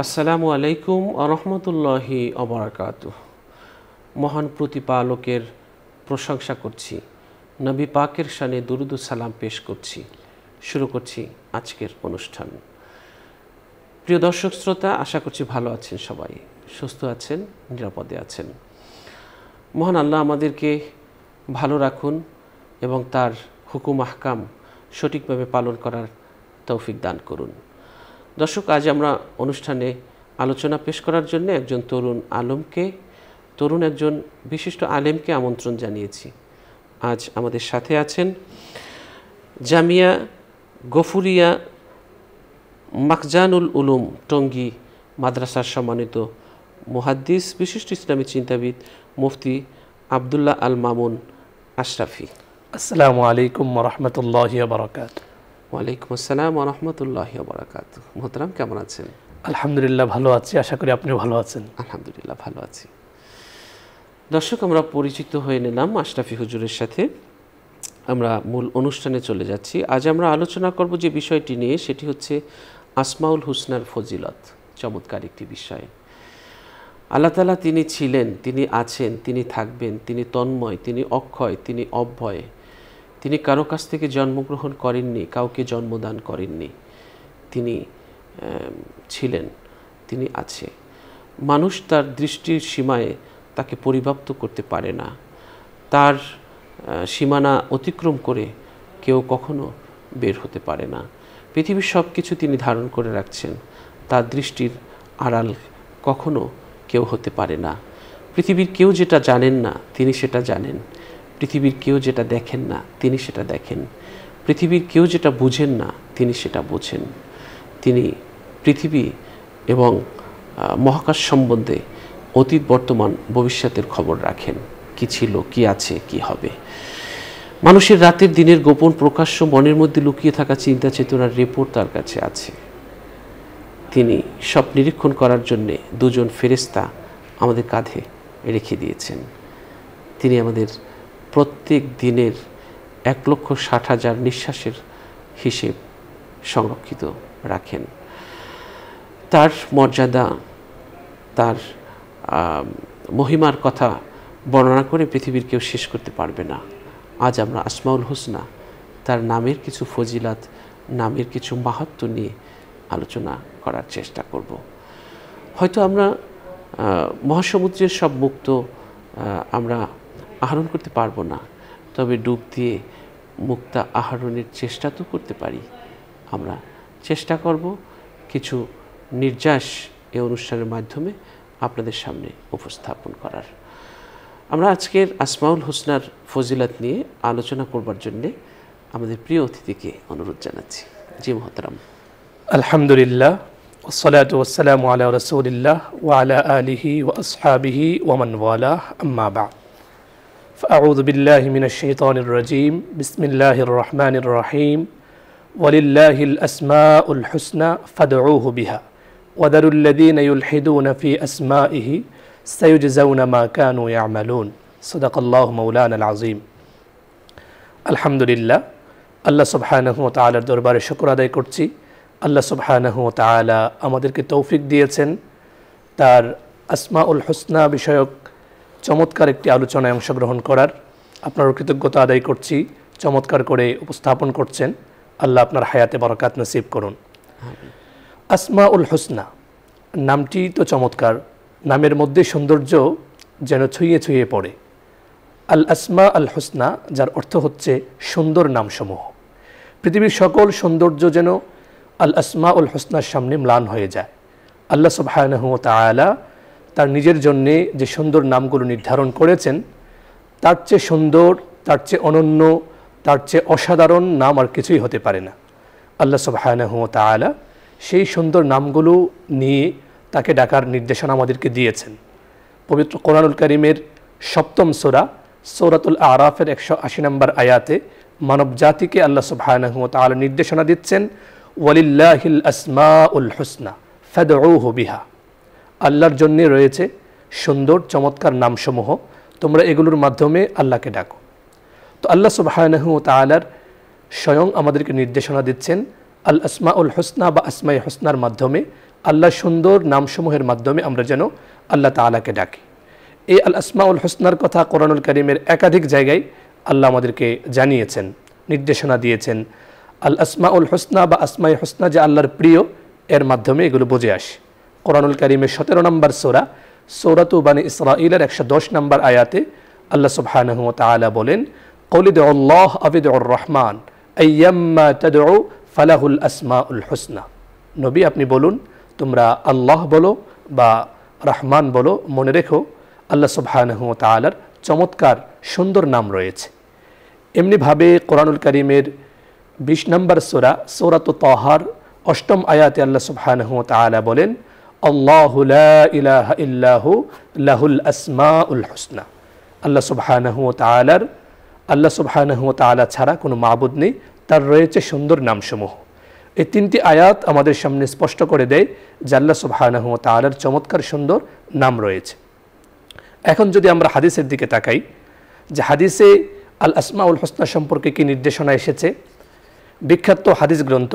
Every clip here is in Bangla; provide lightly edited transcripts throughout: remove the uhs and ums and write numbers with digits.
আসসালামু আলাইকুম আরহামতুল্লাহি অবরাকাতুহ। মহান প্রতিপালকের প্রশংসা করছি, নবী পাকের শানে দুরুদ ও সালাম পেশ করছি। শুরু করছি আজকের অনুষ্ঠান। প্রিয় দর্শক শ্রোতা, আশা করছি ভালো আছেন, সবাই সুস্থ আছেন, নিরাপদে আছেন। মহান আল্লাহ আমাদেরকে ভালো রাখুন এবং তার হুকুম আহকাম সঠিকভাবে পালন করার তৌফিক দান করুন। দর্শক, আজ আমরা অনুষ্ঠানে আলোচনা পেশ করার জন্য একজন তরুণ একজন বিশিষ্ট আলেমকে আমন্ত্রণ জানিয়েছি। আজ আমাদের সাথে আছেন জামিয়া গফুরিয়া মাখজানুল উলুম টঙ্গী মাদ্রাসার সম্মানিত মুহাদ্দিস, বিশিষ্ট ইসলামী চিন্তাবিদ মুফতি আবদুল্লাহ আল মামুন আশরাফি। আসসালামু আলাইকুম ওয়া রাহমাতুল্লাহি ওয়া বারাকাতুহু। ওয়ালাইকুম আসসালাম ওয়া রাহমাতুল্লাহি ওয়া বারাকাতুহু। মোহতারাম, কেমন আছেন? আলহামদুলিল্লাহ ভালো আছি, আশা করি আপনিও ভালো আছেন। আলহামদুলিল্লাহ ভালো আছি। দর্শক, আমরা পরিচিত হয়ে নিলাম আশরাফি হুজুরের সাথে। আমরা মূল অনুষ্ঠানে চলে যাচ্ছি। আজ আমরা আলোচনা করব যে বিষয়টি নিয়ে, সেটি হচ্ছে আসমাউল হুসনার ফজিলত। চমৎকার একটি বিষয়। আল্লাহ তাআলা তিনি ছিলেন, তিনি আছেন, তিনি থাকবেন, তিনি তন্ময়, তিনি অক্ষয়, তিনি অব্যয়। তিনি কারো কাছ থেকে জন্মগ্রহণ করেননি, কাউকে জন্মদান করেননি। তিনি ছিলেন, তিনি আছে। মানুষ তার দৃষ্টির সীমায় তাকে পরিব্যাপ্ত করতে পারে না। তার সীমানা অতিক্রম করে কেউ কখনো বের হতে পারে না। পৃথিবীর সব কিছু তিনি ধারণ করে রাখছেন। তার দৃষ্টির আড়াল কখনো কেউ হতে পারে না। পৃথিবীর কেউ যেটা জানেন না, তিনি সেটা জানেন। পৃথিবীর কেউ যেটা দেখেন না, তিনি সেটা দেখেন। পৃথিবীর কেউ যেটা বুঝেন না, তিনি সেটা বোঝেন। তিনি পৃথিবী এবং মহাকাশ সম্বন্ধে অতীত, বর্তমান, ভবিষ্যতের খবর রাখেন। কি ছিল, কি আছে, কি হবে। মানুষের রাতের দিনের গোপন প্রকাশ্য মনের মধ্যে লুকিয়ে থাকা চিন্তা চেতনার রিপোর্ট তার কাছে আছে। তিনি সব নিরীক্ষণ করার জন্যে দুজন ফেরেশতা আমাদের কাঁধে রেখে দিয়েছেন। তিনি আমাদের প্রত্যেক দিনের 1,60,000 নিঃশ্বাসের হিসেব সংরক্ষিত রাখেন। তার মর্যাদা, তার মহিমার কথা বর্ণনা করে পৃথিবীর কেউ শেষ করতে পারবে না। আজ আমরা আসমাউল হুসনা, তার নামের কিছু ফজিলাত, নামের কিছু মাহাত্ম্য নিয়ে আলোচনা করার চেষ্টা করব। হয়তো আমরা মহাসমুদ্রের সব মুক্ত আমরা আহরণ করতে পারবো না, তবে ডুব দিয়ে মুক্তা আহরণের চেষ্টা তো করতে পারি। আমরা চেষ্টা করব কিছু নির্যাস এই অনুষ্ঠানের মাধ্যমে আপনাদের সামনে উপস্থাপন করার। আমরা আজকের আসমাউল হুসনার ফজিলত নিয়ে আলোচনা করবার জন্যে আমাদের প্রিয় অতিথিকে অনুরোধ জানাচ্ছি। জি মোহতারাম। আলহামদুলিল্লাহ, ওয়াসসালাতু ওয়াসসালামু আলা রাসূলিল্লাহ ওয়া আলা আলিহি ওয়া আসহাবিহি ওয়া মান ওয়ালাহ, আম্মা বা'দ। فأعوذ بالله من الشيطان الرجيم. بسم الله الرحمن الرحيم. ولله الأسماء الحسنى فادعوه بها وذروا الذين يلحدون في أسمائه سيجزون ما كانوا يعملون. صدق الله مولانا العظيم. আলহামদুলিল্লাহ, আল্লাহ সুবহানাহু ওয়া তাআলার দরবারে শুকর আদায় করছি। আল্লাহ সুবহানাহু ওয়া তাআলা আমাদেরকে তৌফিক দিয়েছেন তার আসমাউল হুসনা বিষয়ক চমৎকার একটি আলোচনায় অংশগ্রহণ করার। আপনার কৃতজ্ঞতা আদায় করছি, চমৎকার করে উপস্থাপন করছেন। আল্লাহ আপনার হায়াতে বরকাত নসিব করুন। আসমাউল হুসনা নামটি তো চমৎকার, নামের মধ্যে সৌন্দর্য যেন ছুঁয়ে ছুঁয়ে পড়ে। আল আসমা আল হুসনা, যার অর্থ হচ্ছে সুন্দর নামসমূহ। পৃথিবীর সকল সৌন্দর্য যেন আল আসমা উল হুসনার সামনে ম্লান হয়ে যায়। আল্লাহ সুবহানাহু ওয়া তাআলা তার নিজের জন্যে যে সুন্দর নামগুলো নির্ধারণ করেছেন, তার চেয়ে সুন্দর, তার চেয়ে অনন্য, তার চেয়ে অসাধারণ নাম আর কিছুই হতে পারে না। আল্লাহ সুবহানাহু ওয়া তাআলা সেই সুন্দর নামগুলো নিয়ে তাকে ডাকার নির্দেশনা আমাদেরকে দিয়েছেন। পবিত্র কোরআনুল কারীমের 7ম সূরা সূরাতুল আরাফের 180 নম্বর আয়াতে মানব জাতিকে আল্লাহ সুবহানাহু ওয়া তাআলা নির্দেশনা দিচ্ছেন, ওয়ালিল্লাহিল আসমাউল হুসনা ফাদউহু বিহা। আল্লাহর জন্য রয়েছে সুন্দর চমৎকার নামসমূহ, তোমরা এগুলোর মাধ্যমে আল্লাহকে ডাকো। তো আল্লাহ সুবহানাহু ওয়া তাআলার স্বয়ং আমাদেরকে নির্দেশনা দিচ্ছেন আল আসমাউল হুসনা বা আসমায়ে হুসনার মাধ্যমে আল্লাহ সুন্দর নামসমূহের মাধ্যমে আমরা যেন আল্লাহ তাআলাকে ডাকি। এই আল আসমাউল হুসনার কথা কোরআনুল কারীমের একাধিক জায়গায় আল্লাহ আমাদেরকে জানিয়েছেন, নির্দেশনা দিয়েছেন। আল আসমাউল হুসনা বা আসমাই হুসনা যে আল্লাহর প্রিয়, এর মাধ্যমে এগুলো বুঝে আসে। কোরআনুল কারীমের 17 নম্বর সূরা সূরাতু বানি ইসরাঈলের 110 নম্বর আয়াতে আল্লাহ সুবহানাহু ওয়া তাআলা বলেন, ক্বাল উদউল্লাহ আও উদউর রহমান আইয়াম্মা তাদউ ফালাহুল আসমাউল হুসনা। নবী আপনি বলুন, তোমরা আল্লাহ বলো বা রহমান বলো, মনে রেখো আল্লাহ সুবহানাহু ওয়া তাআলার চমৎকার সুন্দর নাম রয়েছে। এমনিভাবে কোরআনুল কারীমের 20 নম্বর সূরা সূরাতু তাহার 8ম আয়াতে আল্লাহ সুবহানাহু ওয়া তাআলা বলেন, আল্লাহু লা ইলাহা ইল্লাহু লাহুল আসমাউল হুসনা। আল্লাহ সুবহানাহু ওয়া তাআলা ছাড়া কোনো মাবুদ নেই, তার রয়েছে সুন্দর নামসমূহ। এই 3টি আয়াত আমাদের সামনে স্পষ্ট করে দেয় যে আল্লাহ সুবহানাহু ওয়া তাআলার চমৎকার সুন্দর নাম রয়েছে। এখন যদি আমরা হাদিসের দিকে তাকাই, যে হাদিসে আল আসমাউল হুসনা সম্পর্কে কি নির্দেশনা এসেছে, বিখ্যাত হাদিস গ্রন্থ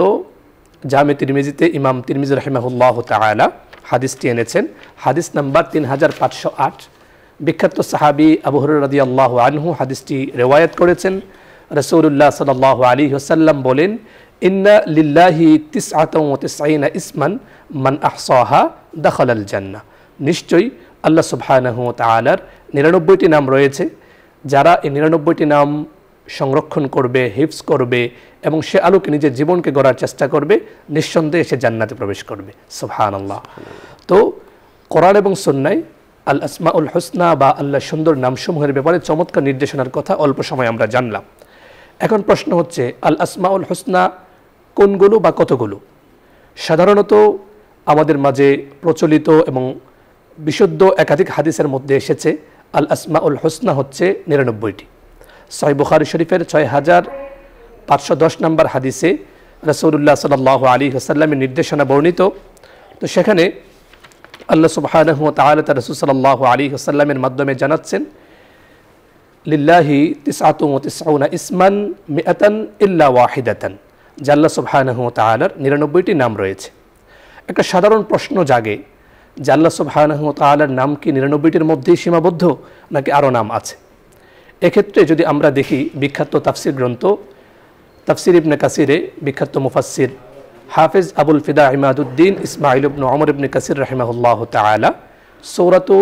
জামে তিরমিজিতে ইমাম তিরমিজি রাহিমাহুল্লাহ তাআলা হাদিসটি এনেছেন। হাদিস নাম্বার 3508। বিখ্যাত সাহাবী আবু হুরায়রা রাদিয়াল্লাহু আনহু হাদিসটি রিওয়ায়াত করেছেন। রাসূলুল্লাহ সাল্লাল্লাহু আলাইহি ওয়াসাল্লাম বলেন, ইন্না লিল্লাহি 99 ইসমান মান আহসাহা দাখালাল জান্নাহ। নিশ্চয়ই আল্লাহ সুবহানাহু ওয়া তাআলার 99টি নাম রয়েছে, যারা এই 99টি নাম সংরক্ষণ করবে, হিফজ করবে এবং সে আলোকে নিজের জীবনকে গড়ার চেষ্টা করবে, নিঃসন্দেহে সে জান্নাতে প্রবেশ করবে। সুবহানাল্লাহ। তো কোরআন এবং সুন্নাহয় আল আসমাউল হুসনা বা আল্লাহ সুন্দর নামসমূহের ব্যাপারে চমৎকার নির্দেশনার কথা অল্প সময় আমরা জানলাম। এখন প্রশ্ন হচ্ছে, আল আসমাউল হুসনা কোনগুলো বা কতগুলো? সাধারণত আমাদের মাঝে প্রচলিত এবং বিশুদ্ধ একাধিক হাদিসের মধ্যে এসেছে আল আসমাউল হুসনা হচ্ছে 99টি। সহিহ বুখারী শরীফের 6510 নম্বর হাদিসে রাসূলুল্লাহ সাল্লাল্লাহু আলাইহি ওয়াসাল্লামের নির্দেশনা বর্ণিত। তো সেখানে আল্লাহ সুবহানাহু ওয়া তাআলা তার রাসূল সাল্লাল্লাহু আলাইহি ওয়াসাল্লামের মাধ্যমে জানাচ্ছেন, লিল্লাহি 99 ইসমান মিআতান ইল্লা ওয়াহিদাতান। যে আল্লাহ সুবহানাহু ওয়া তাআলার 99টি নাম রয়েছে। একটা সাধারণ প্রশ্ন জাগে যে আল্লাহ সুবহানাহু ওয়া তাআলার নাম কি 99টির মধ্যেই সীমাবদ্ধ নাকি আরও নাম আছে? এক্ষেত্রে যদি আমরা দেখি বিখ্যাত তাফসির গ্রন্থ তাফসির ইবনে কাসিরে বিখ্যাত মুফাসসির হাফেজ আবুল ফিদা ইমাদুদ্দিন ইসমাইল ইবনে ওমর ইবনে কাসির রাহিমাহুল্লাহু তাআলা সূরাতু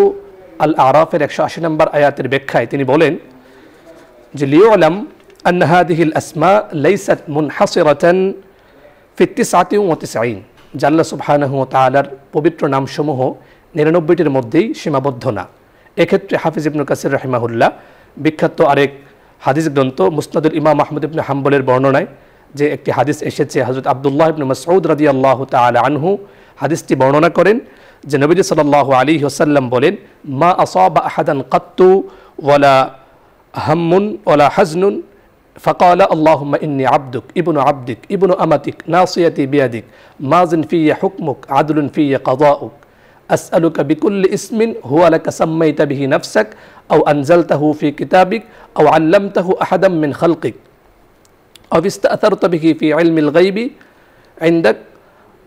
আল আরাফের 180 নম্বর আয়াতের ব্যাখ্যায় তিনি বলেন যে, লিউলাম আন্না হাদিহিল আসমা লাইসাত মুনহাসিরাতান ফি 99, যে আল্লাহ সুবহানাহু ওয়া তাআলার পবিত্র নামসমূহ 99টির মধ্যেই সীমাবদ্ধ না। এক্ষেত্রে হাফিজ ইবনে কাসির রাহিমাহুল্লাহ বিখ্যাত আরেক হাদিস গ্রন্থ মুসনাদুল ইমাম আহমদ ইবনে হাম্বলের বর্ণনায় যে একটি হাদিস এসেছে, হযরত আব্দুল্লাহ ইবনে মাসউদ রাদিয়াল্লাহু তাআলা আনহু হাদিসটি বর্ণনা করেন যে নবী সাল্লাল্লাহু আলাইহি ওয়াসাল্লাম বলেন, মা আসাবা আহাদান কাত্তু ওয়ালা হাম্মুন ওয়ালা হাজনুন ফাকালা আল্লাহুম্মা ইন্নী আবদুক ইবনু আবদিক ইবনু আমাতিক নাসিয়াতি বিয়াদিক মাযিন ফিয়া হুকমুক আদলুন ফিয়া কাযাউক আসআলুকা বিকুল্লি ইসমিন হুয়া লাকা সাম্মাইতা বিহি নাফসাক আও আনজালতাহু ফি কিতাবিক আও আল্লামতাহু আহাদাম মিন খালকিক আও ইসতাআথারতা বিহি ফি ইলমিল গায়বি ইনদাক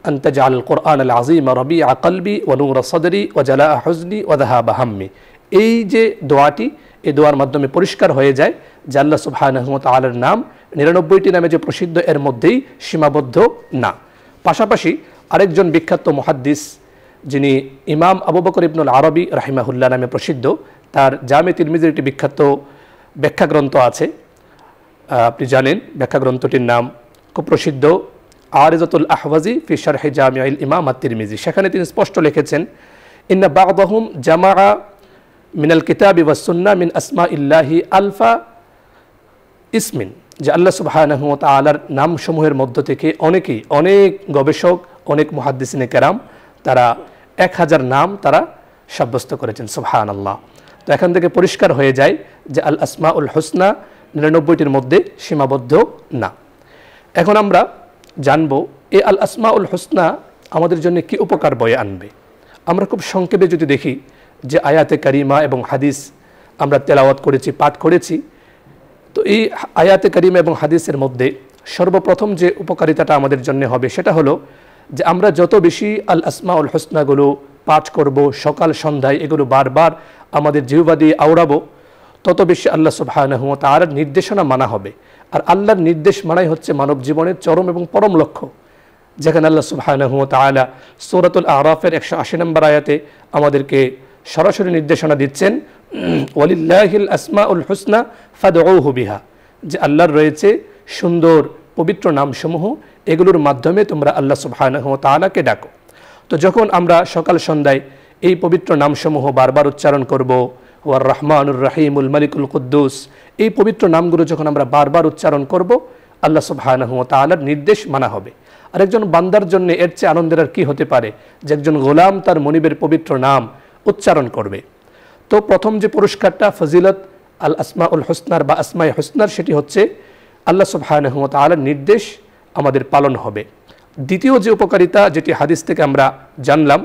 আন তাজআলাল কুরআনাল আযীমা রাবিআ কলবি ওয়া নূরা সাদরি ওয়া জালাআ হুজনি ওয়া যাহাবা হাম্মি। এই যে দোয়াটি, এই দোয়ার মাধ্যমে পরিষ্কার হয়ে যায় যে আল্লাহ সুবহানাহু ওয়া তাআলার নাম 99টি নামে যে প্রসিদ্ধ এর মধ্যেই সীমাবদ্ধ না। পাশাপাশি আরেকজন বিখ্যাত মুহাদ্দিস যিনি ইমাম আবু বকর ইবনুল আরবি রাহিমাহুল্লাহ নামে প্রসিদ্ধ, তার জামে তিরমিজির একটি বিখ্যাত ব্যাখ্যা গ্রন্থ আছে, আপনি জানেন ব্যাখ্যা গ্রন্থটির নাম খুব প্রসিদ্ধ আরিজাতুল আহওয়াজি ফি শারহি জামিউল ইমাম আত-তিরমিজি। সেখানে তিনি স্পষ্ট লিখেছেন, ইন্না বা'দাহুম জামাআ মিনাল কিতাবি ওয়াস সুন্নাহ মিন আসমাইল্লাহি আলফা ইসমিন, যে আল্লাহ সুবহানাহু ওয়া তাআলার নামসমূহের মধ্য থেকে অনেক গবেষক, অনেক মুহাদ্দিসিনে কেরাম তারা 1000 নাম তারা সাব্যস্ত করেছেন। সুবহানাল্লাহ। তো এখান থেকে পরিষ্কার হয়ে যায় যে আল আসমাউল হুসনা 99টির মধ্যে সীমাবদ্ধ না। এখন আমরা জানব এই আল আসমাউল হুসনা আমাদের জন্য কি উপকার বয়ে আনবে। আমরা খুব সংক্ষেপে যদি দেখি যে আয়াতে কারিমা এবং হাদিস আমরা তেলাওয়াত করেছি, পাঠ করেছি, তো এই আয়াতে কারিমা এবং হাদিসের মধ্যে সর্বপ্রথম যে উপকারিতাটা আমাদের জন্য হবে সেটা হলো যে আমরা যত বেশি আল আসমাউল হুসনাগুলো পাঠ করব সকাল সন্ধ্যায়, এগুলো বারবার আমাদের জিহ্বা দিয়ে আওড়াবো, তত বেশি আল্লাহ সুবহানাহু ওয়া তাআলার নির্দেশনা মানা হবে। আর আল্লাহর নির্দেশ মানাই হচ্ছে মানব জীবনের চরম এবং পরম লক্ষ্য। যেখানে আল্লাহ সুবহানাহু ওয়া তাআলা সূরাতুল আরাফের 180 নম্বর আয়াতে আমাদেরকে সরাসরি নির্দেশনা দিচ্ছেন, ওয়ালিল্লাহিল আসমাউল হুসনা ফাদউহু বিহা, যে আল্লাহর রয়েছে সুন্দর পবিত্র নামসমূহ, এগুলোর মাধ্যমে তোমরা আল্লাহ সুবহানাহু ওয়া তাআলাকে ডাকো। তো যখন আমরা সকাল সন্ধ্যায় এই পবিত্র নামসমূহ বারবার উচ্চারণ করব, ওয়ার রহমানুর রহিমুল মালিকুল কুদ্দুস, এই পবিত্র নামগুলো যখন আমরা বারবার উচ্চারণ করব, আল্লাহ সুবহানাহু ওয়া তাআলার নির্দেশ মানা হবে। আর একজন বান্দার জন্য এর চেয়ে আনন্দের আর কি হতে পারে যে একজন গোলাম তার মনিবের পবিত্র নাম উচ্চারণ করবে। তো প্রথম যে পুরস্কারটা ফজিলত আল আসমাউল হুসনার বা আসমায়ে হুসনার, সেটি হচ্ছে আল্লাহ সুবহানাহু ওয়া তাআলার নির্দেশ আমাদের পালন হবে। দ্বিতীয় যে উপকারিতা, যেটি হাদিস থেকে আমরা জানলাম,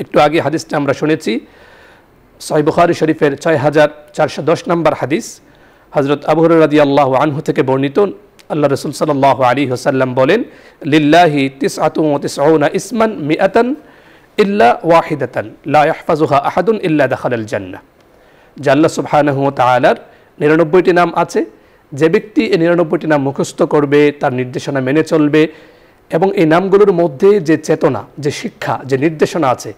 একটু আগে হাদিসটা আমরা শুনেছি, সহিহ বুখারী শরীফের 6410 নম্বর হাদিস, হযরত আবু হুরায়রা রাদিয়াল্লাহু আনহু থেকে বর্ণিত, আল্লাহ রাসূল সাল্লাল্লাহু আলাইহি ওয়াসাল্লাম বলেন, লিল্লাহি 99 ইসমান মিআতান ইল্লা ওয়াহিদাতান লা ইয়াহফাজুহা আহাদুন ইল্লা দাখালাল জান্নাহ। যে আল্লাহ সুবহানাহু ওয়া তাআলার 99টি নাম আছে, যে ব্যক্তি এই 99টি নাম মুখস্থ করবে, তার নির্দেশনা মেনে চলবে, এবং এই নামগুলোর মধ্যে যে চেতনা, যে শিক্ষা, যে নির্দেশনা আছে,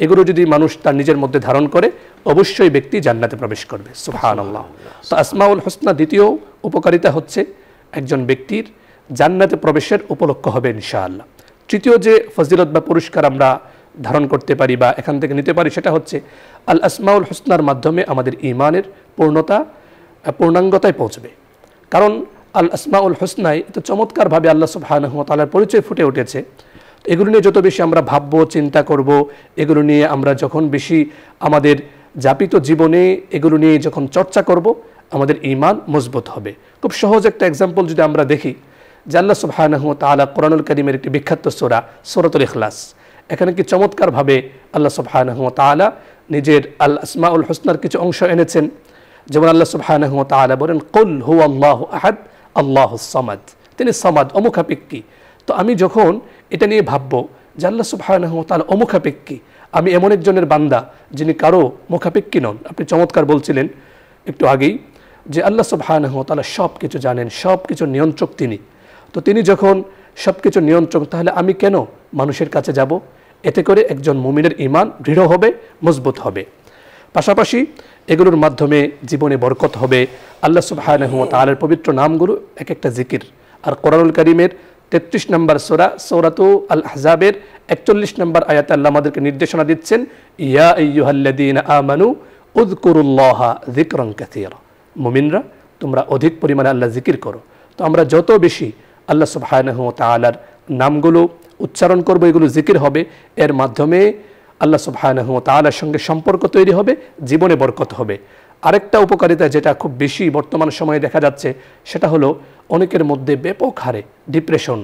এগুলো যদি মানুষ তার নিজের মধ্যে ধারণ করে, অবশ্যই ব্যক্তি জান্নাতে প্রবেশ করবে। সুবহানাল্লাহ। তো আসমাউল হুসনা দ্বিতীয় উপকারিতা হচ্ছে একজন ব্যক্তির জান্নাতে প্রবেশের উপলক্ষ হবে ইনশাআল্লাহ। তৃতীয় যে ফজিলত বা পুরস্কার আমরা ধারণ করতে পারি বা এখান থেকে নিতে পারি, সেটা হচ্ছে আল আসমাউল হুসনার মাধ্যমে আমাদের ঈমানের পূর্ণাঙ্গতায় পৌঁছবে। কারণ আল আসমাউল হুসনায় তো চমৎকারভাবে আল্লাহ সুবহানাহু ওয়া তাআলার পরিচয় ফুটে উঠেছে। এগুলো নিয়ে যত বেশি আমরা ভাববো, চিন্তা করব, এগুলো নিয়ে আমরা যখন বেশি আমাদের যাপিত জীবনে এগুলো নিয়ে যখন চর্চা করব, আমাদের ঈমান মজবুত হবে। খুব সহজ একটা এক্সাম্পল যদি আমরা দেখি, যে আল্লাহ সুবহানাহু ওয়া তাআলা কোরআনুল কারীমের একটি বিখ্যাত সূরা সূরাতুল ইখলাস, এখানে কি চমৎকারভাবে আল্লাহ সুবহানাহু ওয়া তাআলা নিজের আল আসমাউল হুসনার কিছু অংশ এনেছেন। যেমন আল্লাহ সুবহানাহু ওয়া তাআলা বলেন, কুল হুয়াল্লাহু আহাদ আল্লাহুস সামাদ, তিনি সামাদ, অমুখাপেক্ষী। তো আমি যখন এটা নিয়ে ভাববো যে আল্লাহ সুবহানাহু ওয়া তাআলা অমুখাপেক্ষী, আমি এমন একজনের বান্দা যিনি কারো মুখাপেক্ষী নন। আপনি চমৎকার বলছিলেন একটু আগেই যে আল্লাহ সুবহানাহু ওয়া তাআলা সব কিছু জানেন, সব কিছু নিয়ন্ত্রক তিনি। তো তিনি যখন সব কিছু নিয়ন্ত্রক, তাহলে আমি কেন মানুষের কাছে যাব? এতে করে একজন মুমিনের ঈমান দৃঢ় হবে, মজবুত হবে। পাশাপাশি এগুলোর মাধ্যমে জীবনে বরকত হবে। আল্লাহ সুবহানাহু ওয়া তাআলার পবিত্র নামগুলো এক একটা জিকির। আর কোরআনুল কারীমের 33 নম্বর সূরা সূরাতু আল আহজাবের 41 নম্বর আয়াতে আল্লাহ আমাদেরকে নির্দেশনা দিচ্ছেন, ইয়া আইয়ুহাল্লাযীনা আমানু উযকুরুল্লাহা যিকরান কাসীরা, মুমিনরা তোমরা অধিক পরিমাণে আল্লাহ জিকির করো। তো আমরা যত বেশি আল্লাহ সুবহানাহু ওয়া তাআলার নামগুলো উচ্চারণ করব, এগুলো জিকির হবে, এর মাধ্যমে আল্লাহ সুবহানাহু ওয়া তাআলার সঙ্গে সম্পর্ক তৈরি হবে, জীবনে বরকত হবে। আরেকটা উপকারিতা যেটা খুব বেশি বর্তমান সময়ে দেখা যাচ্ছে, সেটা হলো অনেকের মধ্যে ব্যাপক হারে ডিপ্রেশন,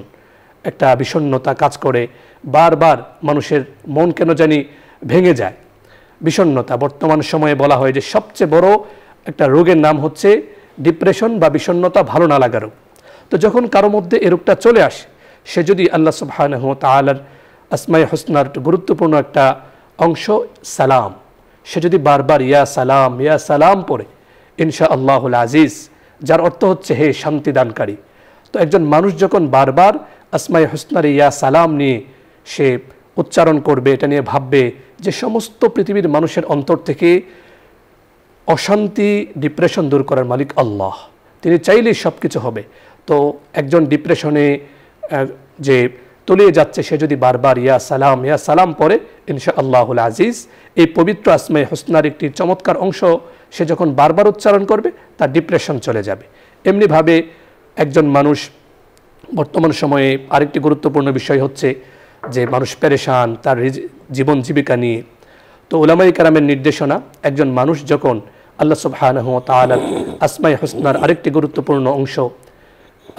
একটা বিষণ্ণতা কাজ করে, বারবার মানুষের মন কেন জানি ভেঙে যায়। বিষণ্ণতা বর্তমান সময়ে বলা হয় যে সবচেয়ে বড় একটা রোগের নাম হচ্ছে ডিপ্রেশন বা বিষণ্ণতা, ভালো না লাগা রোগ। তো যখন কারো মধ্যে এ রোগটা চলে আসে, সে যদি আল্লাহ সুবহানাহু ওয়া তাআলার আসমায়ে হুসনার গুরুত্বপূর্ণ একটা অংশ সালাম, সে যদি বারবার ইয়া সালাম পড়ে, ইনশাআল্লাহুল আজিজ, যার অর্থ হচ্ছে হে শান্তিদানকারী। তো একজন মানুষ যখন বারবার আসমায়ে হুসনার ইয়া সালাম নিয়ে সে উচ্চারণ করবে, এটা নিয়ে ভাববে যে সমস্ত পৃথিবীর মানুষের অন্তর থেকে অশান্তি, ডিপ্রেশন দূর করার মালিক আল্লাহ, তিনি চাইলেই সব কিছু হবে। তো একজন ডিপ্রেশনে যে তলিয়ে যাচ্ছে, সে যদি বারবার ইয়া সালাম পড়ে, ইনশাআল্লাহুল আজিজ, এই পবিত্র আসমায়ে হুসনার একটি চমৎকার অংশ সে যখন বারবার উচ্চারণ করবে, তার ডিপ্রেশন চলে যাবে। এমনিভাবে একজন মানুষ বর্তমান সময়ে আরেকটি গুরুত্বপূর্ণ বিষয় হচ্ছে যে মানুষ পেরেশান তার জীবন জীবিকা নিয়ে। তো উলামায়ে কেরামের নির্দেশনা, একজন মানুষ যখন আল্লাহ সুবহানাহু ওয়া তাআলার আসমায়ে হুসনার আরেকটি গুরুত্বপূর্ণ অংশ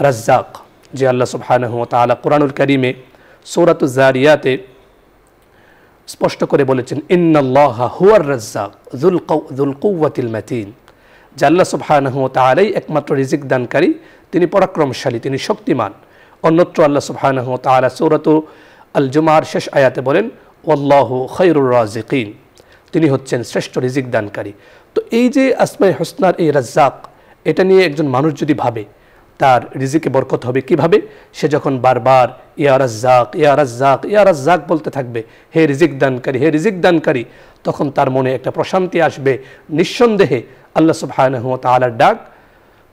রাজ্জাক, যে আল্লাহ সুবহানাহু ওয়া তাআলা কোরআনুল কারীমে সূরাতুজ জারিয়াতে স্পষ্ট করে বলেছেন, ইন্নাল্লাহা হুয়ার রাজ্জাক যুল কুওয়াতিল মাতিন, যে আল্লাহ সুবহানাহু ওয়া তাআলাই একমাত্র রিজিক দানকারী, তিনি পরাক্রমশালী, তিনি শক্তিমান। অন্যত্র আল্লাহ সুবহানাহু ওয়া তাআলা সূরাতু আল জুমার শেষ আয়াতে বলেন ওয়াল্লাহু খায়রুর রাজিকিন, তিনি হচ্ছেন শ্রেষ্ঠ রিজিক দানকারী। তো এই যে আসমায়ে হুসনার এই রাজ্জাক, এটা নিয়ে একজন মানুষ যদি ভাবে তার রিজিকে বরকত হবে কিভাবে, সে যখন বারবার ইয়া রাজ্জাক ইয়া রাজ্জাক ইয়া রাজ্জাক বলতে থাকবে, হে রিজিক দানকারী হে রিজিক দানকারী, তখন তার মনে একটা প্রশান্তি আসবে। নিঃসন্দেহে আল্লাহ সুবহানাহু ওয়া তাআলার ডাক,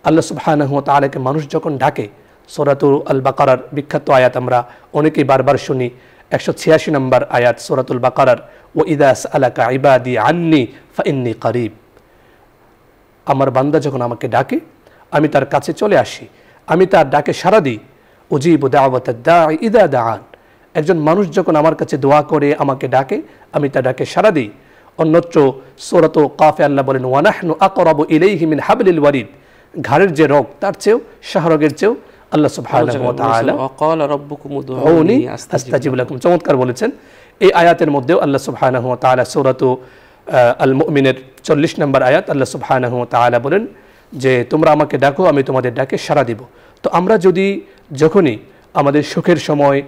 আল্লাহ সুবহানাহু ওয়া তাআলাকে মানুষ যখন ডাকে, সূরাতুল আল বাকারার বিখ্যাত আয়াত আমরা অনেকেই বারবার শুনি, 186 নম্বর আয়াত সূরাতুল বাকারার, ওয়া ইযা সাআলাকা ইবাদি আন্নী ফাইন্নী করিব, আমার বান্দা যখন আমাকে ডাকে আমি তার কাছে চলে আসি, আমি তার ডাকে সাড়া দিই। উজিবু দাওয়াতাদ দাঈ ইযা দাআন, একজন মানুষ যখন আমার কাছে দোয়া করে আমাকে ডাকে আমি তার ডাকে সাড়া দিই। অন্যত্র সূরাত কাফে আল্লাহ বলেন ওয়া নাহনু আকরাবু ইলাইহি মিন হাবলিল ওয়ারিদ, ঘাড়ের যে রোগ তার চেয়েও শাহরগের চেয়েও আল্লাহ সুবহানাহু ওয়া তাআলা ওয়াকালা রাব্বুকুম উদউনি আস্তাজিব লাকুম, চমৎকার বলেছেন। এই আয়াতের মধ্যেও আল্লাহ সুবহানাহু ওয়া তাআলা সূরাত আল মুমিনের 40 নম্বর আয়াত আল্লাহ সুবহানাহু ওয়া তাআলা বলেন যে তোমরা আমাকে ডাকো আমি তোমাদের ডাকে সাড়া দিব। তো আমরা যদি যখনই আমাদের সুখের সময়,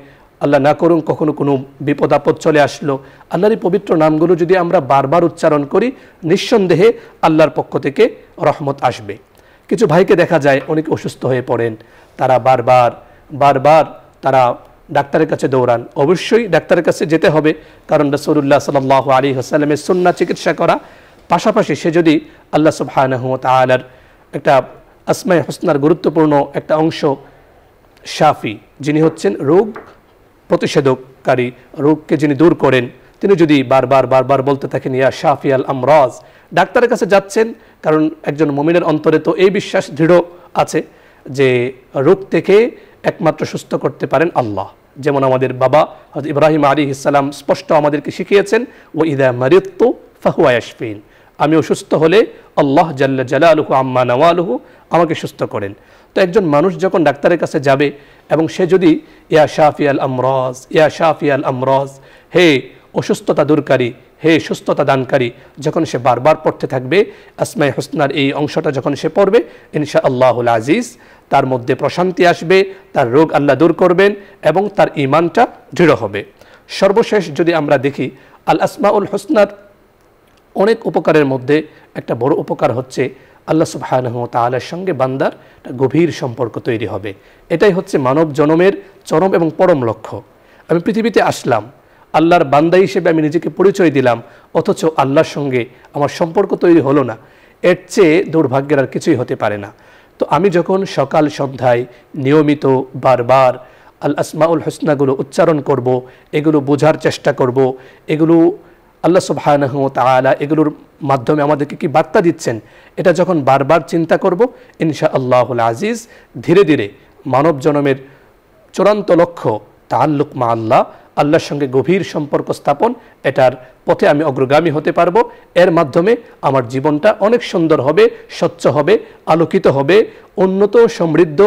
আল্লাহ না করুন কখনো কোনো বিপদ আপদ চলে আসলো, আল্লাহর এই পবিত্র নামগুলো যদি আমরা বারবার উচ্চারণ করি, নিঃসন্দেহে আল্লাহর পক্ষ থেকে রহমত আসবে। কিছু ভাইকে দেখা যায় অনেক অসুস্থ হয়ে পড়েন, তারা বারবার তারা ডাক্তারের কাছে দৌড়ান। অবশ্যই ডাক্তারের কাছে যেতে হবে, কারণ রাসূলুল্লাহ সাল্লাল্লাহু আলাইহি ওয়াসাল্লামের সুন্নাহ চিকিৎসা করা, পাশাপাশি সে যদি আল্লাহ সুবহানাহু ওয়া তাআলার একটা আসমায়ে হুসনার গুরুত্বপূর্ণ একটা অংশ শাফি, যিনি হচ্ছেন রোগ প্রতিষেধককারী, রোগকে যিনি দূর করেন, তিনি যদি বারবার বলতে থাকেন ইয়া শাফি আল আমরাজ, ডাক্তারের কাছে যাচ্ছেন, কারণ একজন মুমিনের অন্তরে তো এই বিশ্বাস দৃঢ় আছে যে রোগ থেকে একমাত্র সুস্থ করতে পারেন আল্লাহ। যেমন আমাদের বাবা হযরত ইব্রাহিম আলাইহিস সালাম স্পষ্ট আমাদেরকে শিখিয়েছেন ওয়া ইযা মারিদতু ফাহুয়া ইয়াশফিন, আমি অসুস্থ হলে আল্লাহ জাল্লা জালালুহু আম্মা নাওয়ালুহু আমাকে সুস্থ করেন। তো একজন মানুষ যখন ডাক্তারের কাছে যাবে এবং সে যদি ইয়া শাফি আল আমরাজ ইয়া শাফি আল আমরাজ, হে অসুস্থতা দূরকারী হে সুস্থতা দানকারী, যখন সে বারবার পড়তে থাকবে, আসমায়ে হুসনার এই অংশটা যখন সে পড়বে, ইনশাআল্লাহুল আজিজ তার মধ্যে প্রশান্তি আসবে, তার রোগ আল্লাহ দূর করবেন এবং তার ঈমানটা দৃঢ় হবে। সর্বশেষ যদি আমরা দেখি, আল আসমাউল হুসনার অনেক উপকারের মধ্যে একটা বড় উপকার হচ্ছে আল্লাহ সুবহানাহু ওয়া তাআলার সঙ্গে বান্দার একটা গভীর সম্পর্ক তৈরি হবে। এটাই হচ্ছে মানব জন্মের চরম এবং পরম লক্ষ্য। আমি পৃথিবীতে আসলাম, আল্লাহর বান্দা হিসেবে আমি নিজেকে পরিচয় দিলাম, অথচ আল্লাহর সঙ্গে আমার সম্পর্ক তৈরি হলো না, এর চেয়ে দুর্ভাগ্যের আর কিছুই হতে পারে না। তো আমি যখন সকাল সন্ধ্যায় নিয়মিত বারবার আল আসমাউল হুসনাগুলো উচ্চারণ করব, এগুলো বোঝার চেষ্টা করব, এগুলো আল্লাহ সুবহানাহু ওয়া তাআলা এগুলোর মাধ্যমে আমাদেরকে কি বার্তা দিচ্ছেন, এটা যখন বারবার চিন্তা করব, ইনশাআল্লাহুল আজিজ ধীরে ধীরে মানব জন্মের চূড়ান্ত লক্ষ্য তাআল্লুক মা আল্লাহ, আল্লাহর সঙ্গে গভীর সম্পর্ক স্থাপন, এটার পথে আমি অগ্রগামী হতে পারবো। এর মাধ্যমে আমার জীবনটা অনেক সুন্দর হবে, স্বচ্ছ হবে, আলোকিত হবে, উন্নত সমৃদ্ধ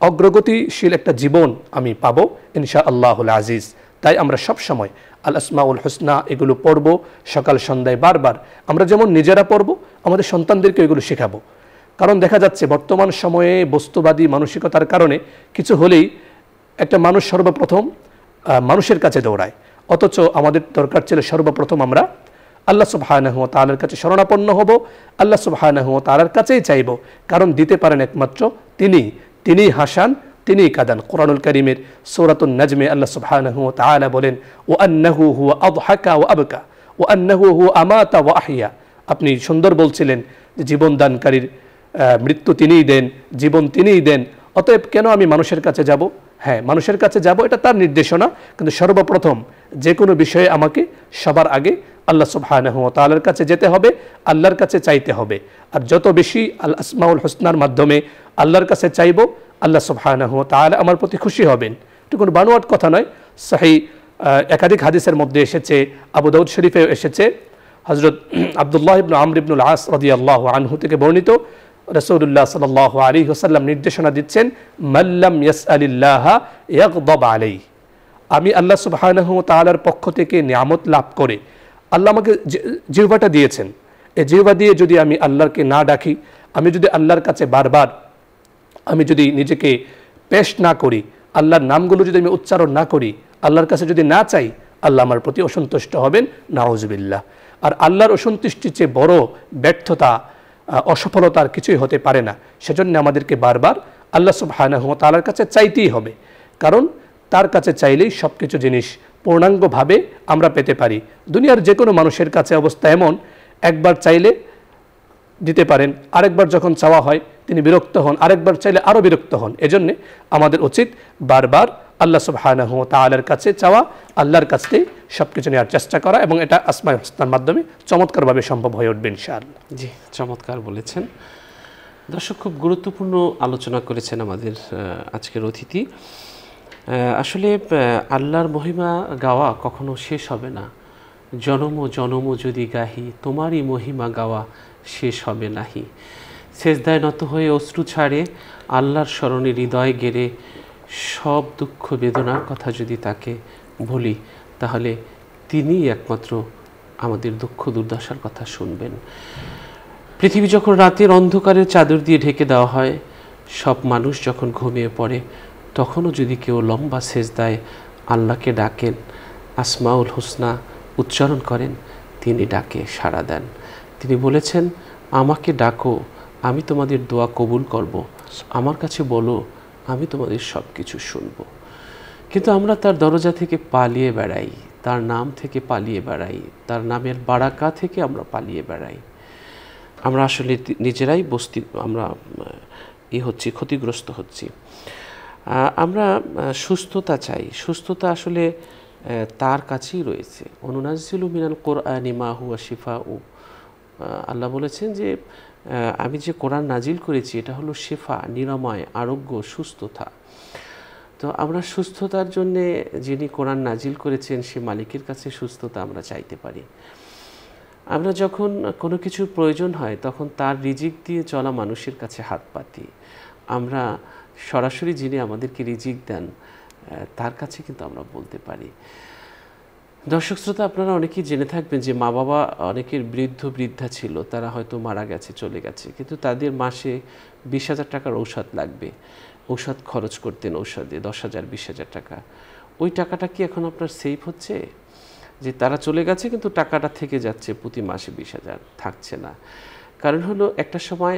অগ্রগতিশীল একটা জীবন আমি পাবো ইনশাআল্লাহুল আজিজ। তাই আমরা সব সময় আল আসমাউল হুসনা এগুলো পড়ব সকাল সন্ধ্যায় বারবার। আমরা যেমন নিজেরা পড়ব, আমাদের সন্তানদেরকে এগুলো শেখাবো। কারণ দেখা যাচ্ছে বর্তমান সময়ে বস্তুবাদী মানসিকতার কারণে কিছু হলেই একটা মানুষ সর্বপ্রথম মানুষের কাছে দৌড়ায়, অথচ আমাদের দরকার ছিল সর্বপ্রথম আমরা আল্লাহ সুবহানাহু ওয়া তাআলার কাছে শরণাপন্ন হব, আল্লাহ সুবহানাহু ওয়া তাআলার কাছেই চাইব, কারণ দিতে পারেন একমাত্র তিনিই হাসান, তিনিই কাদান। কোরআনুল কারীমের সূরাতুন নাজমে আল্লাহ সুবহানাহু ওয়া তাআলা বলেন ওয়া আন্নাহু হুয়া আযহাকা ওয়া আবকা ওয়া আন্নাহু হুয়া আমাতা ওয়া আহইয়া। আপনি সুন্দর বলছিলেন যে জীবন দানকারীর মৃত্যু তিনিই দেন, জীবন তিনিই দেন, অতএব কেন আমি মানুষের কাছে যাব? হ্যাঁ, মানুষের কাছে যাব, এটা তার নির্দেশনা, কিন্তু সর্বপ্রথম যে কোনো বিষয়ে আমাকে সবার আগে আল্লাহ সুবহানাহু ওয়া তাআলার কাছে যেতে হবে, আল্লাহর কাছে চাইতে হবে। আর যত বেশি আল আসমাউল হুসনার মাধ্যমে আল্লাহর কাছে চাইব, আল্লাহ সুবহানাহু ওয়া তাআলা আমার প্রতি খুশি হবেন। এটা কোনো বানোয়াট কথা নয়, সহিহ একাধিক হাদিসের মধ্যে এসেছে, আবু দাউদ শরীফেও এসেছে, হযরত আব্দুল্লাহ ইবনে আমর ইবনুল আস রাদিয়াল্লাহু আনহু থেকে বর্ণিত, রাসূলুল্লাহ সাল্লাল্লাহু আলাইহি ওয়াসাল্লাম নির্দেশনা দিচ্ছেন মাল্লাম ইয়াসআলিল্লাহ ইয়াগদাব আলাইহি, আমি আল্লাহ সুবহানাহু ওয়া তাআলার পক্ষ থেকে নিয়ামত লাভ করে, আল্লাহ আমাকে জিহ্বাটা দিয়েছেন, এই জিহ্বা দিয়ে যদি আমি আল্লাহকে না ডাকি, আমি যদি আল্লাহর কাছে বারবার আমি যদি নিজেকে পেশ না করি, আল্লাহর নামগুলো যদি আমি উচ্চারণ না করি, আল্লাহর কাছে যদি না চাই, আল্লাহ আমার প্রতি অসন্তুষ্ট হবেন, নাউজুবিল্লাহ। আর আল্লাহর অসন্তুষ্টির চেয়ে বড় ব্যর্থতা, অসফলতার কিছুই হতে পারে না। সেজন্য আমাদেরকে বারবার আল্লাহ সুবহানাহু ওয়া তাআলার কাছে চাইতেই হবে, কারণ তার কাছে চাইলেই সব কিছু জিনিস পূর্ণাঙ্গভাবে আমরা পেতে পারি। দুনিয়ার যে কোনো মানুষের কাছে অবস্থা এমন, একবার চাইলে দিতে পারেন, আরেকবার যখন চাওয়া হয় তিনি বিরক্ত হন, আরেকবার চাইলে আরও বিরক্ত হন। এজন্য আমাদের উচিত বারবার আল্লাহ সুবহানাহু ওয়া তাআলার কাছে চাওয়া, আল্লাহর কাছ থেকে সব কিছু নেওয়ার চেষ্টা করা, এবং এটা আসমায়ে হুসনার মাধ্যমে চমৎকারভাবে সম্ভব হয়ে উঠবে ইনশাআল্লাহ। জি, চমৎকার বলেছেন দর্শক। খুব গুরুত্বপূর্ণ আলোচনা করেছেন আমাদের আজকের অতিথি। আসলে আল্লাহর মহিমা গাওয়া কখনো শেষ হবে না। জনম জনম যদি গাহি, তোমারই মহিমা গাওয়া শেষ হবে নাহি। সেজদায় নত হয়ে অশ্রু ছাড়ে, আল্লাহর স্মরণে হৃদয় গেড়ে, সব দুঃখ বেদনার কথা যদি তাকে বলি, তাহলে তিনিই একমাত্র আমাদের দুঃখ দুর্দশার কথা শুনবেন। পৃথিবী যখন রাতের অন্ধকারের চাদর দিয়ে ঢেকে দেওয়া হয়, সব মানুষ যখন ঘুমিয়ে পড়ে, তখনও যদি কেউ লম্বা সেজদায় আল্লাহকে ডাকেন, আসমাউল হুসনা উচ্চারণ করেন, তিনি ডাকে সাড়া দেন। তিনি বলেছেন, আমাকে ডাকো, আমি তোমাদের দোয়া কবুল করব, আমার কাছে বলো, আমি তোমাদের সব কিছু শুনব। কিন্তু আমরা তার দরজা থেকে পালিয়ে বেড়াই, তার নাম থেকে পালিয়ে বেড়াই, তার নামের বারাকা থেকে আমরা পালিয়ে বেড়াই। আমরা আসলে নিজেরাই আমরা ক্ষতিগ্রস্ত হচ্ছি। আমরা সুস্থতা চাই। সুস্থতা আসলে তার কাছেই রয়েছে। অনুনাজ্জিলু মিনাল কোরআনি মা হুয়া শিফাউ। আল্লাহ বলেছেন যে আমি যে কোরআন নাজিল করেছি এটা হলো শিফা, নিরাময়, আরোগ্য, সুস্থতা। তো আমরা সুস্থতার জন্যে যিনি কোরআন নাজিল করেছেন সে মালিকের কাছে সুস্থতা আমরা চাইতে পারি। আমরা যখন কোনো কিছুর প্রয়োজন হয় তখন তার রিজিক দিয়ে চলা মানুষের কাছে হাত পাতি। আমরা সরাসরি যিনি আমাদেরকে রিজিক দেন তার কাছে কিন্তু আমরা বলতে পারি। দর্শক শ্রোতা, আপনারা অনেকেই জেনে থাকবেন যে মা বাবা অনেকের বৃদ্ধা ছিল, তারা হয়তো মারা গেছে, চলে গেছে, কিন্তু তাদের মাসে 20,000 টাকার ঔষধ লাগবে। ঔষধ খরচ করতেন, ঔষধে 10,000 20,000 টাকা। ওই টাকাটা কি এখন আপনার সেভ হচ্ছে? যে তারা চলে গেছে কিন্তু টাকাটা থেকে যাচ্ছে, প্রতি মাসে 20,000 থাকছে না। কারণ হলো একটা সময়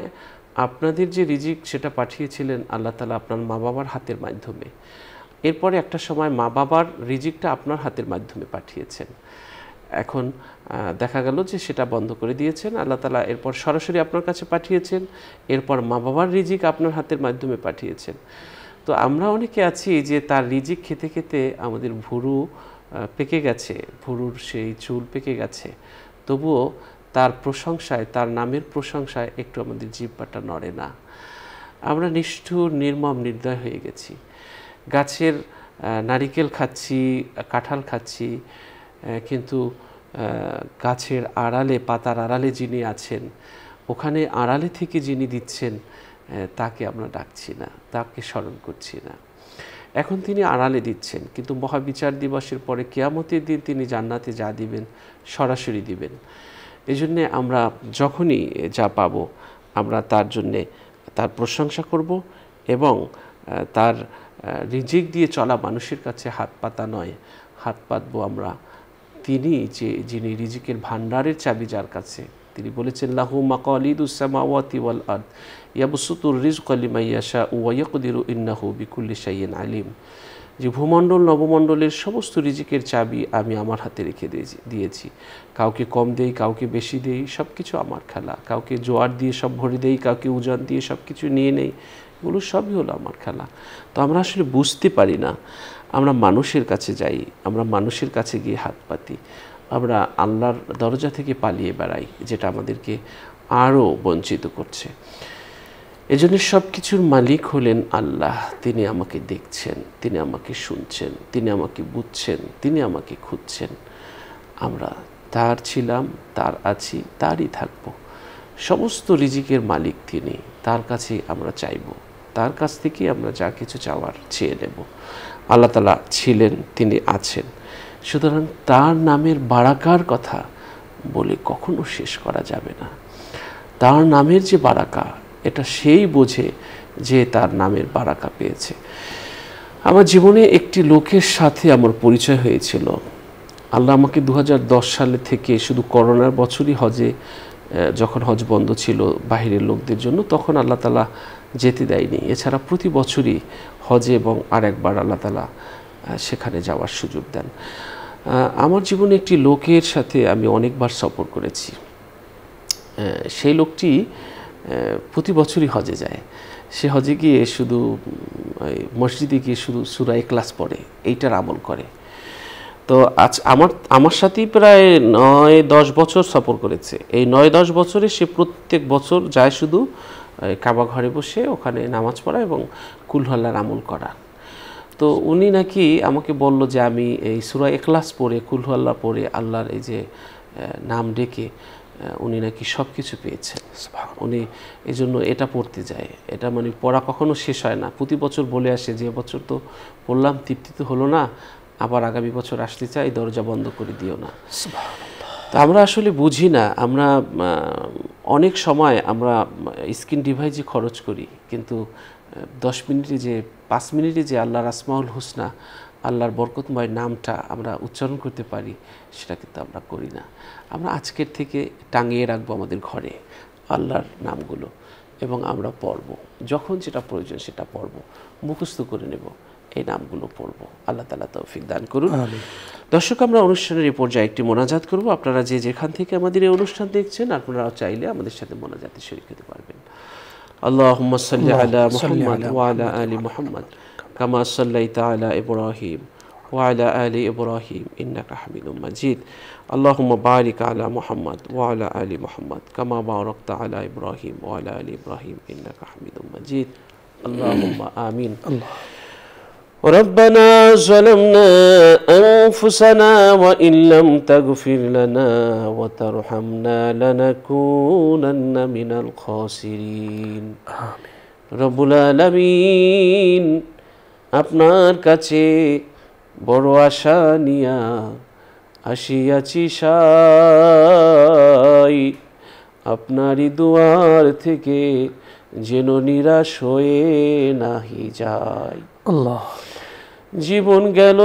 আপনাদের যে রিজিক সেটা পাঠিয়েছিলেন আল্লাহ তাআলা আপনার মা বাবার হাতের মাধ্যমে। এরপরে একটা সময় মা বাবার রিজিকটা আপনার হাতের মাধ্যমে পাঠিয়েছেন। এখন দেখা গেল যে সেটা বন্ধ করে দিয়েছেন আল্লাহ তাআলা, এরপর সরাসরি আপনার কাছে পাঠিয়েছেন, এরপর মা বাবার রিজিক আপনার হাতের মাধ্যমে পাঠিয়েছেন। তো আমরা অনেকে আছি যে তার রিজিক খেতে খেতে আমাদের ভুরু পেকে গেছে, ভুরুর সেই চুল পেকে গেছে, তবুও তার প্রশংসায়, তার নামের প্রশংসায় একটু আমাদের জিহ্বাটা নড়ে না। আমরা নিষ্ঠুর, নির্মম, নির্দয় হয়ে গেছি। গাছের নারিকেল খাচ্ছি, কাঁঠাল খাচ্ছি, কিন্তু গাছের আড়ালে, পাতার আড়ালে যিনি আছেন, ওখানে আড়ালে থেকে যিনি দিচ্ছেন তাকে আমরা ডাকছি না, তাকে স্মরণ করছি না। এখন তিনি আড়ালে দিচ্ছেন, কিন্তু মহাবিচার দিবসের পরে কিয়ামতের দিন তিনি জান্নাতে যা দিবেন সরাসরি দিবেন। এই জন্যে আমরা যখনই যা পাবো আমরা তার জন্যে তার প্রশংসা করব এবং তার রিজিক দিয়ে চলা মানুষের কাছে হাত পাতা নয়, হাত পাতবো আমরা তিনি যিনি রিজিকের ভান্ডারের চাবি যার কাছে। তিনি বলেছেন, লাহু মাকালিদুস সামাওয়াতি ওয়াল আরদ ইয়াবসুতুর রিজকা লিমান ইয়াশাউ ওয়া ইয়াকদিরু ইন্নাহু বিকুল্লি শাইইন আলিম। যে ভূমণ্ডল নবমণ্ডলের সমস্ত রিজিকের চাবি আমি আমার হাতে রেখে দিয়েছি। কাউকে কম দেই, কাউকে বেশি দেই, সব কিছু আমার খেলা। কাউকে জোয়ার দিয়ে সব ভরে দেই, কাউকে উজান দিয়ে সব কিছু নিয়ে নেই, এগুলো সবই হলো আমার খেলা। তো আমরা আসলে বুঝতে পারি না, আমরা মানুষের কাছে যাই, আমরা মানুষের কাছে গিয়ে হাত পাতি, আমরা আল্লাহর দরজা থেকে পালিয়ে বেড়াই, যেটা আমাদেরকে আরও বঞ্চিত করছে। এজন্য সব কিছুর মালিক হলেন আল্লাহ। তিনি আমাকে দেখছেন, তিনি আমাকে শুনছেন, তিনি আমাকে বুঝছেন, তিনি আমাকে খুঁজছেন। আমরা তার ছিলাম, তার আছি, তারই থাকব। সমস্ত রিজিকের মালিক তিনি, তার কাছে আমরা চাইব, তার কাছ থেকে আমরা যা কিছু চাওয়ার চেয়ে নেব। আল্লাহ তাআলা ছিলেন, তিনি আছেন। সুতরাং তার নামের বারাকার কথা বলে কখনো শেষ করা যাবে না। তার নামের যে বারাকা, এটা সেই বোঝে যে তার নামের বারাকা পেয়েছে। আমার জীবনে একটি লোকের সাথে আমার পরিচয় হয়েছিল। আল্লাহ আমাকে 2010 সালে থেকে শুধু করোনার বছরই হজে, যখন হজ বন্ধ ছিল বাহিরের লোকদের জন্য, তখন আল্লাহ তাআলা যেতে দেয়নি। এছাড়া প্রতি বছরই হজে এবং আরেকবার আল্লাহ তাআলা সেখানে যাওয়ার সুযোগ দেন। আমার জীবনে একটি লোকের সাথে আমি অনেকবার সফর করেছি। সেই লোকটি প্রতি বছরই হজে যায়। সে হজে গিয়ে শুধু মসজিদে গিয়ে শুধু সূরা ইখলাস পড়ে, এইটার আমল করে। তো আজ আমার সাথেই প্রায় 9-10 বছর সফর করেছে। এই 9-10 বছরে সে প্রত্যেক বছর যায় শুধু কাবা ঘরে বসে ওখানে নামাজ পড়া এবং কুল হু আল্লাহর আমল করা। তো উনি নাকি আমাকে বলল যে আমি এই সূরা ইখলাস পড়ে, কুল হু আল্লাহ পড়ে, আল্লাহর এই যে নাম ডেকে উনি নাকি সব কিছু পেয়েছেন। উনি এই জন্য এটা পড়তে যায়। এটা মানে পড়া কখনো শেষ হয় না। প্রতি বছর বলে আসে যে বছর তো পড়লাম, তৃপ্তি তো হলো না, আবার আগামী বছর আসতে চাই, দরজা বন্ধ করে দিও না। তো আমরা আসলে বুঝি না, আমরা অনেক সময় আমরা স্ক্রিন ডিভাইসে খরচ করি, কিন্তু 10 মিনিটে যে 5 মিনিটে যে আল্লাহর আসমাউল হুসনা, আল্লাহর বরকতময় নামটা আমরা উচ্চারণ করতে পারি, সেটা কিন্তু আমরা করি না। আমরা আজকের থেকে টাঙিয়ে রাখবো আমাদের ঘরে আল্লাহর নামগুলো এবং আমরা পড়ব, যখন যেটা প্রয়োজন সেটা পড়ব, মুখস্থ করে নেব, এই নামগুলো পড়ব। আল্লাহ তাআলা তৌফিক দান করুন। দর্শক, আমরা অনুষ্ঠানের এই পর্যায়ে একটি মোনাজাত করব। আপনারা যে যেখান থেকে আমাদের এই অনুষ্ঠান দেখছেন, আপনারা চাইলে আমাদের সাথে মোনাজাতে শরীক হতে পারবেন। আল্লাহুম্মা সাল্লি আলা মুহাম্মাদ ওয়া আলা আলি মুহাম্মাদ কামা সাল্লাইতা আলা ইব্রাহিম ওয়া আলা আলি ইব্রাহিম ইন্নাকা হামিদুম মাজিদ। আল্লাহুম্মা বারিক আলা মুহাম্মাদ ওয়া আলা আলি মুহাম্মাদ কামা বারাকতা আলা ইব্রাহিম ওয়া আলা আলি ইব্রাহিম ইন্নাকা হামিদুম মাজিদ। আল্লাহুম্মা আমিন। ربنا ظلمنا أنفسنا وإن لم تغفر لنا وترحمنا لنكونن من الخاسرين رب العالمين আপনার কাছে বড় আশা নিয়া আসিয়াছি সাই, আপনারই দুয়ার থেকে যেন নিরাশ হয়ে নাহি যায়। আল্লাহ। জীবন গেল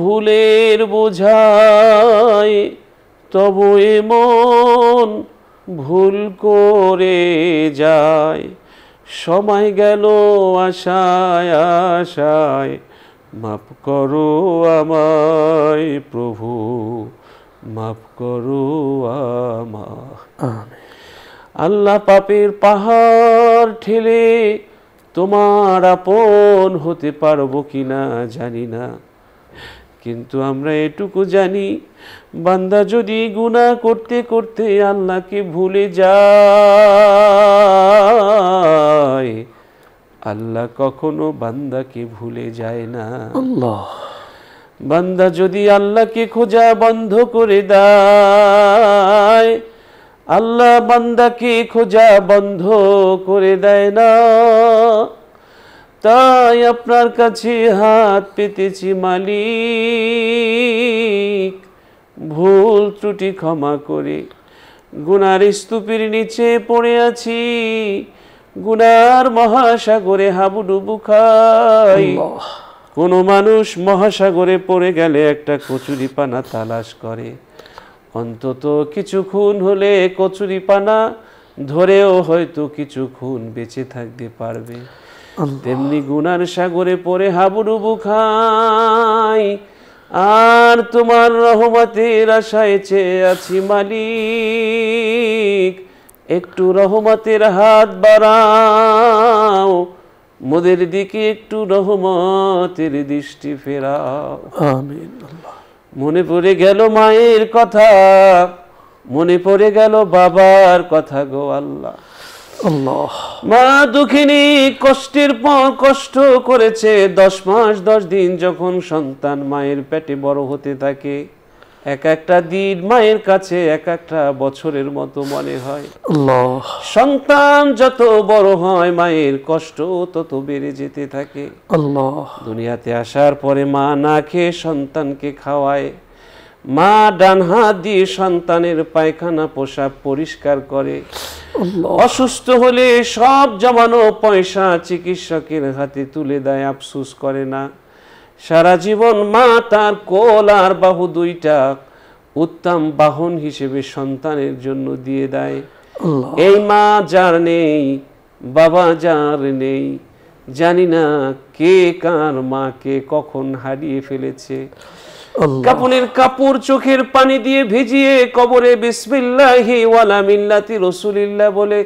ভুলের বোঝায়, তবু এমন ভুল করে যায়। সময় গেল আশায় আশায়, মাফ করো আমায় প্রভু, মাফ করো আমায়। আল্লাহ, পাপের পাহাড় ঠেলে তোমার আপন হতে পারবো কিনা জানি না, কিন্তু আমরা এটুকু জানি, বান্দা যদি গুনাহ করতে করতে আল্লাহকে ভুলে যায়, আল্লাহ কখনো বান্দাকে ভুলে যায় না। আল্লাহ। বান্দা যদি আল্লাহকে খোঁজা বন্ধ করে দেয়, আল্লাহ বান্দাকে খোঁজা বন্ধ করে দেয় না। তাই আপনার কাছে হাত পেতেছি মালিক, ভুল ত্রুটি ক্ষমা করে। গুনার স্তূপের নিচে পড়ে আছি, গুনার মহাসাগরে হাবুডুবু খাই। কোন মানুষ মহাসাগরে পড়ে গেলে একটা কচুরিপানা তালাশ করে, অন্তত কিছুক্ষণ হলে কচুরিপানা ধরেও হয়তো কিছুক্ষণ বেঁচে থাকতে পারবে। তেমনি গুনার সাগরে পড়ে হাবুডুবু খাই, আর তোমার রহমতের আশায় চেয়ে আছি মালিক, একটু রহমতের হাত বাড়াও, মোদের দিকে একটু রহমতের দৃষ্টি ফেরাও। আমিন। আল্লাহ। মনে পড়ে গেল মায়ের কথা, মনে পড়ে গেল বাবার কথা গো আল্লাহ। আল্লাহ। মা দুঃখিনী কষ্টের পর কষ্ট করেছে, 10 মাস 10 দিন যখন সন্তান মায়ের পেটে বড় হতে থাকে, এক একটা দিন মায়ের কাছে এক একটা বছরের মতো মনে হয়। আল্লাহ। সন্তান যত বড় হয় মায়ের কষ্ট তত বেড়ে যেতে থাকে। আল্লাহ। দুনিয়াতে আসার পরে মা না খেয়ে সন্তানকে খাওয়ায়, মা ডান হাত দিয়ে সন্তানের পায়খানা পোশাক পরিষ্কার করে। অসুস্থ হলে সব জমানো পয়সা চিকিৎসকের হাতে তুলে দেয়, আফসোস করে না। সারা জীবন মা তার কোল আর বাহু দুইটা উত্তম বাহন হিসেবে সন্তানের জন্য দিয়ে দেয়। এই মা যার নেই, বাবা যার নেই, জানি না কে কার মাকে কখন হারিয়ে ফেলেছে। কাপনের কাপড় চোখের পানি দিয়ে ভিজিয়ে কবরে বিসমিল্লাহি ওয়ালা মিল্লাতি রাসূলিল্লাহ বলে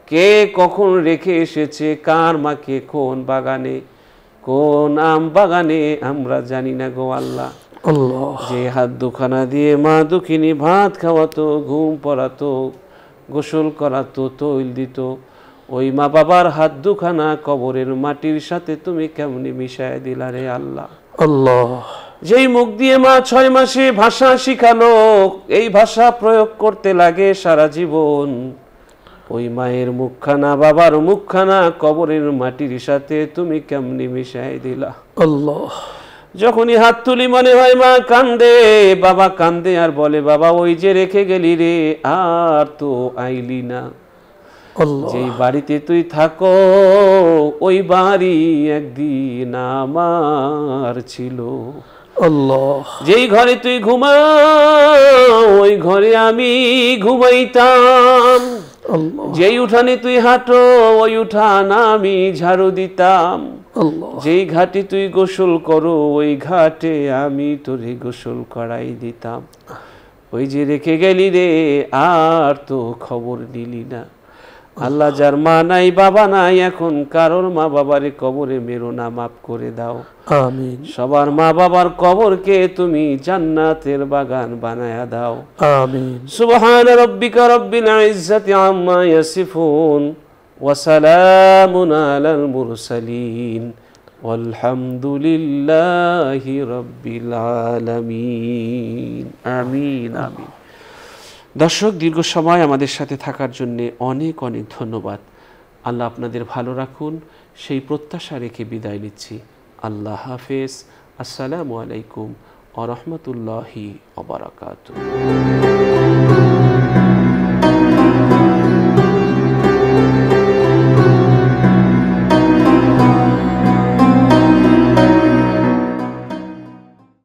কে কখন রেখে এসেছে কার মাকে কোন বাগানে, কোন আম বাগানে আমরা জানি না গো আল্লাহ। যে হাত দুখানা দিয়ে মা দুঃখিনী ভাত খাওয়াতো, ঘুম পড়াতো, গোসল করাতো, তৈল দিত, ওই মা বাবার হাত দুখানা কবরের মাটির সাথে তুমি কেমনি মিশায় দিলা রে আল্লাহ। যেই মুখ দিয়ে মা 6 মাসে ভাষা শিখালো, এই ভাষা প্রয়োগ করতে লাগে সারা জীবন, ওই মায়ের মুখখানা বাবার মুখখানা কবরের মাটির সাথে তুমি কেমনি মিশায় দিলা। যখনই হাত তুলি মনে হয় মা কান্দে, বাবা কান্দে আর বলে বাবা ওই যে রেখে গেলি রে, আর তো আইলি না। যেই বাড়িতে তুই থাকো ওই বাড়ি একদিন আমার ছিল। যেই ঘরে তুই ঘুমাও ওই ঘরে আমি ঘুমাইতাম। যেই উঠানে তুই হাঁটো ওই উঠান আমি ঝাড়ু দিতাম। যেই ঘাটে তুই গোসল করো ওই ঘাটে আমি তোরে গোসল করাই দিতাম। ওই যে রেখে গেলি রে, আর তো খবর নিলি না। আল্লাহ যার মা নাই বাবা নাই, এখন কারোর মা বাবারে কবরে মেরো না, মাফ করে দাও। আমিন। সবার মা বাবার কবরকে তুমি জান্নাতের বাগান বানায়া দাও। আমিন। সুবহান রাব্বিকা রাব্বিল ইজ্জাতি আম্মা ইয়াসিফুন ওয়া সালামুন আলাল মুরসালিন ওয়ালহামদুলিল্লাহি রাব্বিল আলামিন। আমিন আমিন। দর্শক, দীর্ঘ সময় আমাদের সাথে থাকার জন্য অনেক অনেক ধন্যবাদ। আল্লাহ আপনাদের ভালো রাখুন সেই প্রত্যাশা রেখে বিদায় নিচ্ছি। আল্লাহ হাফেজ। আসসালামু আলাইকুম ওয়া রাহমাতুল্লাহি ওয়া বারাকাতুহু।